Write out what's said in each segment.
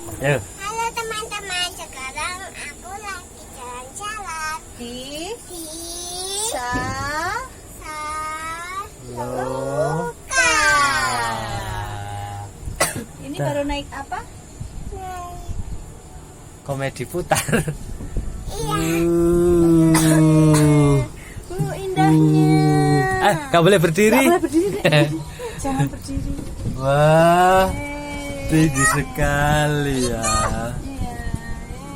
Ayo. Halo teman-teman, sekarang aku lagi jalan-jalan Di di Sa Luka. Ini baru naik apa? Komedi putar. Iya. Indahnya. Gak boleh berdiri. Nggak boleh berdiri. Jangan berdiri. Wah, tinggi sekali ya. Iya.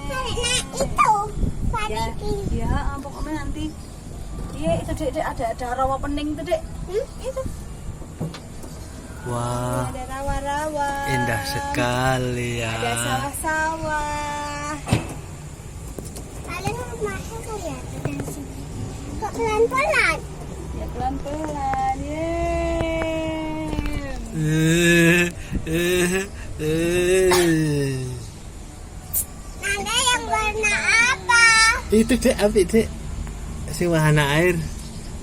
Nah itu Ya, ya, pokoknya nanti. Iya itu dek, ada rawa pening tuh dek. Itu Wah, ada rawa-rawa. indah sekali ya. Ada sawah-sawah. paling mahal kelihatan dari sini. Kok pelan-pelan? Ya pelan-pelan. Yeay. Nanda yang warna apa? Itu dek, api dek. Si wahana air.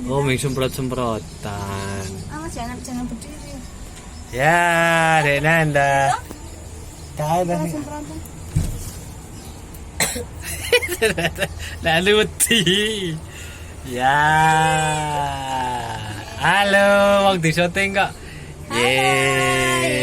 Oh, ming semprot-semprotan. Awas jangan berdiri. Ya, Dek Nanda. Tahu dah. Semprotan. Nak luti. Ya. Halo, wong di syuting kok. Ini Yeay.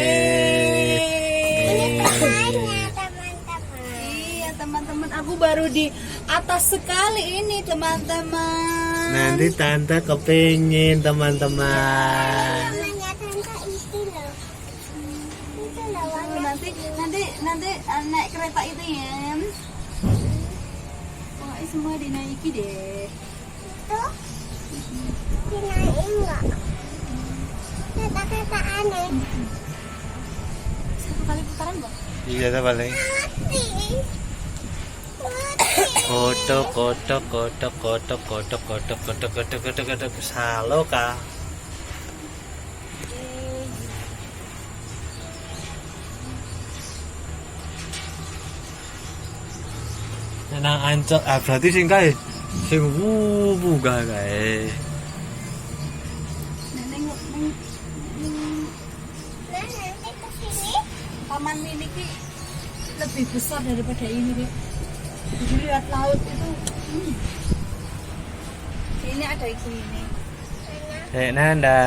temannya teman-teman. Iya teman-teman, aku baru di atas sekali ini teman-teman. Nanti tante kepingin teman-teman. Namanya tante itu loh. Itu loh warna nanti naik kereta itu ya. Pokoknya semua dinaiki deh. itu. Dinaik enggak? Kata-kata aneh. Satu kali putaran bang. Iya, tak paling. Mati. Kotok. Saloka. Nang ancol, berarti sing kae sing buka kae. Nah nanti kesini. Taman mini ki lebih besar daripada ini deh. Jadi lihat laut itu. Ini ada gini. Dek Nanda.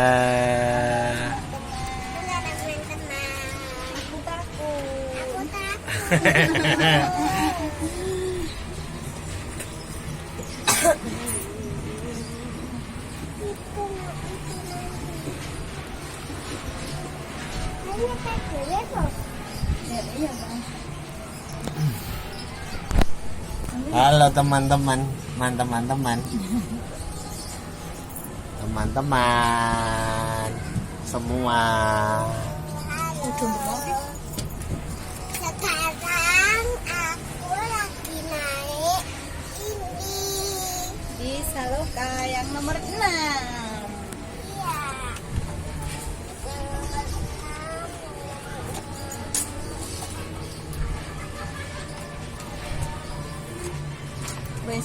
Enggak ada teman-teman. Aku takut. Aku takut. Itu nanti. Kayaknya pedulnya kok. Ya, iya bang. Halo teman-teman semua. Udah mau sih. Sekarang aku lagi naik ini. Di Saloka yang nomor 6. Iya. Wes.